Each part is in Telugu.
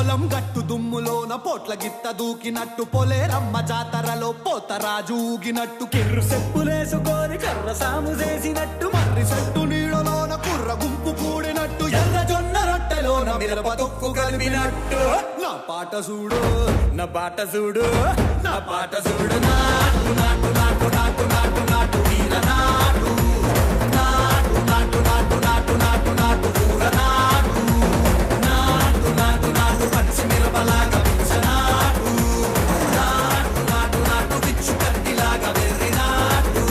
పొలం గట్టు దుమ్ములోన పోట్ల గిత్త దూకినట్టు పొలేరమ్మ జాతరలో పోతరాజు ఊగినట్టు కిర్రు సెప్పులేసుకొని కర్ర సాము చేసినట్టు మర్రి చెట్టు నీడలోన కుర్ర గుంపు కూడినట్టు ఎర్ర జొన్న రొట్టెలోన మిరప తొక్కు కలిపినట్టు నా పాట చూడు నా పాట చూడు నా పాట చూడు నాటు నాటు నాటు నాటు నాటు నాటు వీర నాటు నాటు నాటు నాటు నాటు నాటు నాటు ఊర నాటు నాటు నాటు నాటు పచ్చి మిరపలాగా పిచ్చనాటు నాటు నాటు నాటు పిచ్చు కత్తిలాగా వెర్రి నాటు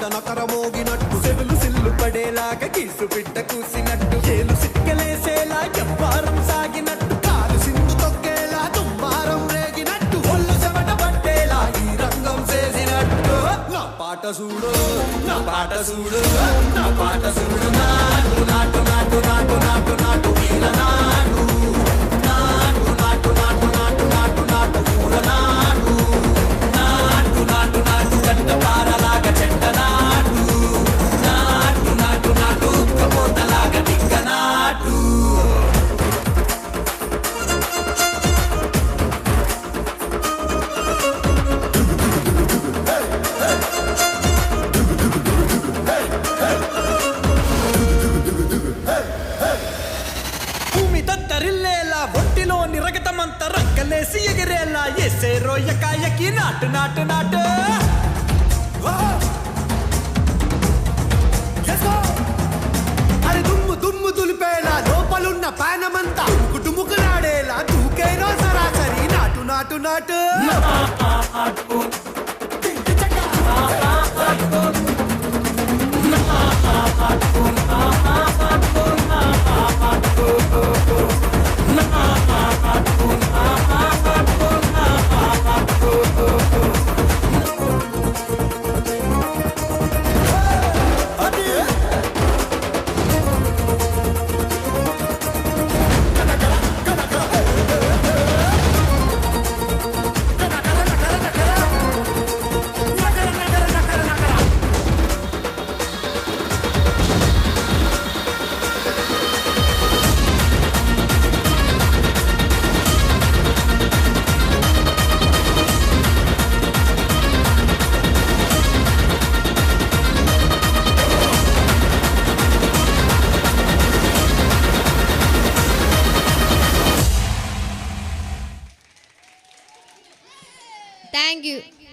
నకరమోగినట్టు సెవులు సిల్లు పడేలాగా గీసు బిడ్డ కూసినట్టు చేలు సిక్కలేసేలా ఎవ్వారం సాగినట్టు కాలు సింధు తొక్కేలా దుమ్మారం రేగినట్టు ఒళ్ళు చెమట పట్టేలా ఈ రంగం చేసినట్టు నా పాట చూడు నా పాట చూడు నా పాట చూడు నాటు నాటు నాటు నాటు నాటు నాటు వీర నాటు నాటు నాటు నాటు నాటు నాటు నాటు ఊర నాటు నాటు నాటు నాటు గంట పారలాగా చెడ్డ నాటు నాటు నాటు నాటు కపోతలాగా దిగ్గ నాటు భూమి దద్దరిల్లేలా ఒంటిలో నిరగతమంత రక్కలేసి ఎగిరేలా ఎసే రోయకాయకి నాటు నాటు నాటు అరే దుమ్ము దుమ్ము దులిపేలా లోపలున్న పానమంతా కుటుముకులాడేలా దూకేనో సరాసరి నాటు నాటు నాటు Thank you.